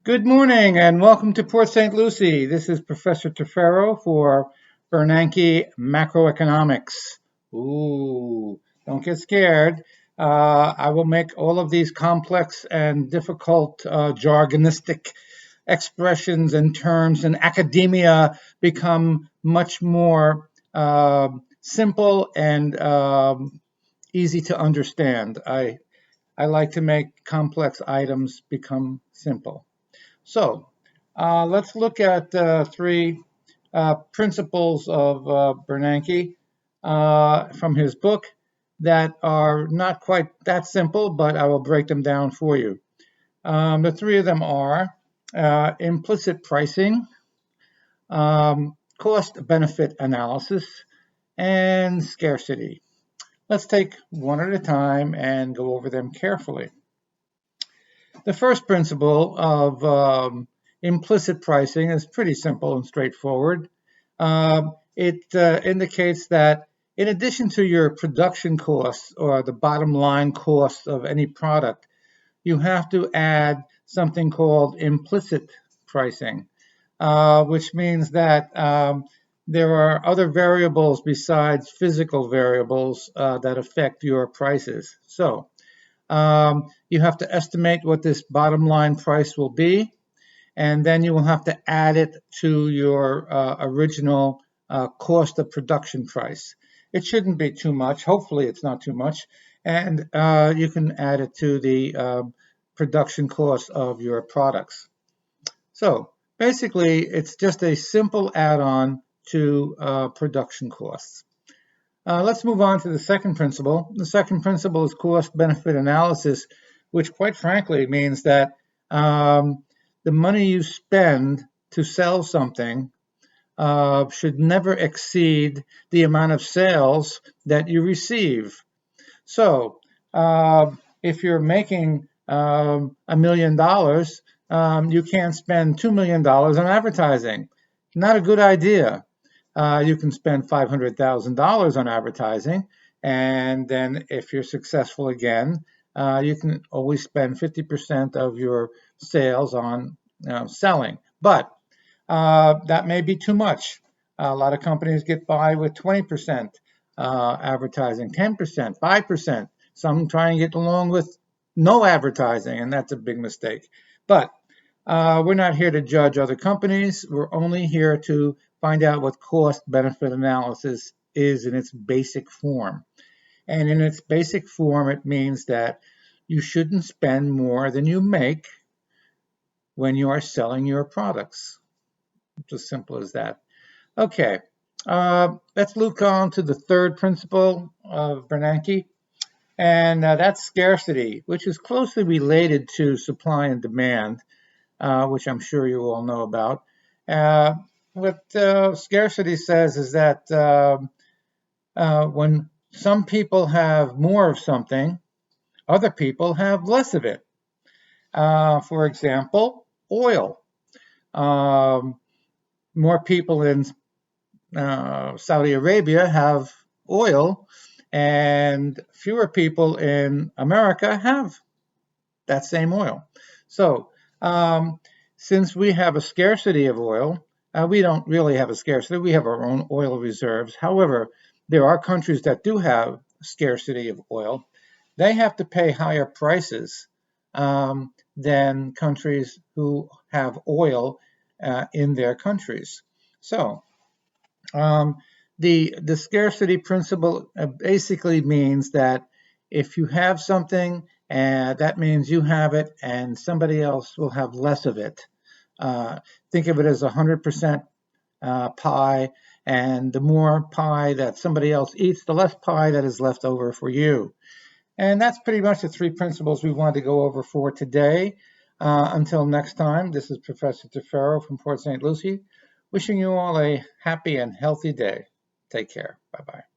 Good morning and welcome to Port St. Lucie. This is Professor Tefero for Bernanke Macroeconomics. Ooh, don't get scared. I will make all of these complex and difficult jargonistic expressions and terms in academia become much more simple and easy to understand. I like to make complex items become simple. So let's look at three principles of Bernanke from his book that are not quite that simple, but I will break them down for you. The three of them are implicit pricing, cost-benefit analysis, and scarcity. Let's take one at a time and go over them carefully. The first principle of implicit pricing is pretty simple and straightforward. It indicates that in addition to your production costs or the bottom line costs of any product, you have to add something called implicit pricing, which means that there are other variables besides physical variables that affect your prices. So you have to estimate what this bottom line price will be, and then you will have to add it to your original cost of production price. It shouldn't be too much. Hopefully, it's not too much. And you can add it to the production cost of your products. So basically, it's just a simple add-on to production costs. Let's move on to the second principle. The second principle is cost-benefit analysis, which quite frankly means that the money you spend to sell something should never exceed the amount of sales that you receive. So if you're making $1 million, you can't spend $2 million on advertising. Not a good idea. You can spend $500,000 on advertising, and then if you're successful again, you can always spend 50% of your sales on selling. But that may be too much. A lot of companies get by with 20% advertising, 10%, 5%. Some try and get along with no advertising, and that's a big mistake. But we're not here to judge other companies. We're only here to find out what cost-benefit analysis is in its basic form. And in its basic form, it means that you shouldn't spend more than you make when you are selling your products. It's as simple as that. Okay, let's look on to the third principle of Bernanke, and that's scarcity, which is closely related to supply and demand, which I'm sure you all know about. What scarcity says is that when some people have more of something, other people have less of it. For example, oil. More people in Saudi Arabia have oil, and fewer people in America have that same oil. So since we have a scarcity of oil, we don't really have a scarcity. We have our own oil reserves. However, there are countries that do have scarcity of oil. They have to pay higher prices than countries who have oil in their countries. So the scarcity principle basically means that if you have something, that means you have it and somebody else will have less of it. Think of it as 100% pie, and the more pie that somebody else eats, the less pie that is left over for you. And that's pretty much the three principles we wanted to go over for today. Until next time, this is Professor Tefero from Port St. Lucie, wishing you all a happy and healthy day. Take care. Bye-bye.